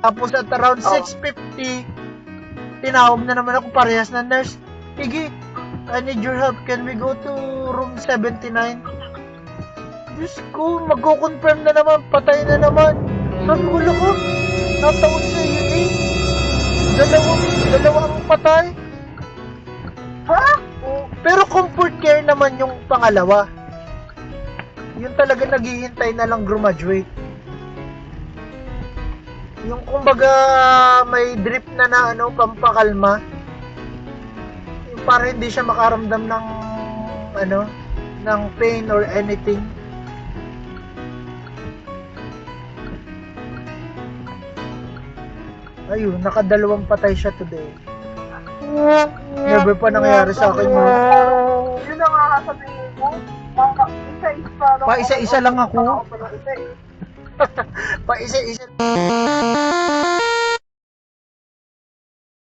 Tapos at around 6:50, tinawag na naman ako parehas na nurse. Iggy, I need your help. Can we go to room 79? Diyos ko, magko-confirm na naman. Patay na naman. Sabi ko, lako, nataon sa iyo eh. Dalawang patay. Ha? Pero comfort care naman yung pangalawa. Yun talaga naghihintay na lang graduate. Yung kumbaga may drip na ano, pampakalma. Yung para hindi siya makaramdam ng ano, ng pain or anything. Ayun, nakadalawang patay siya today. Never pa nangyayari sa akin yun. Yun ang sasabihin mo. Isa-isa lang. Pa isa-isa lang ako. Isa-isa. Pa isa-isa.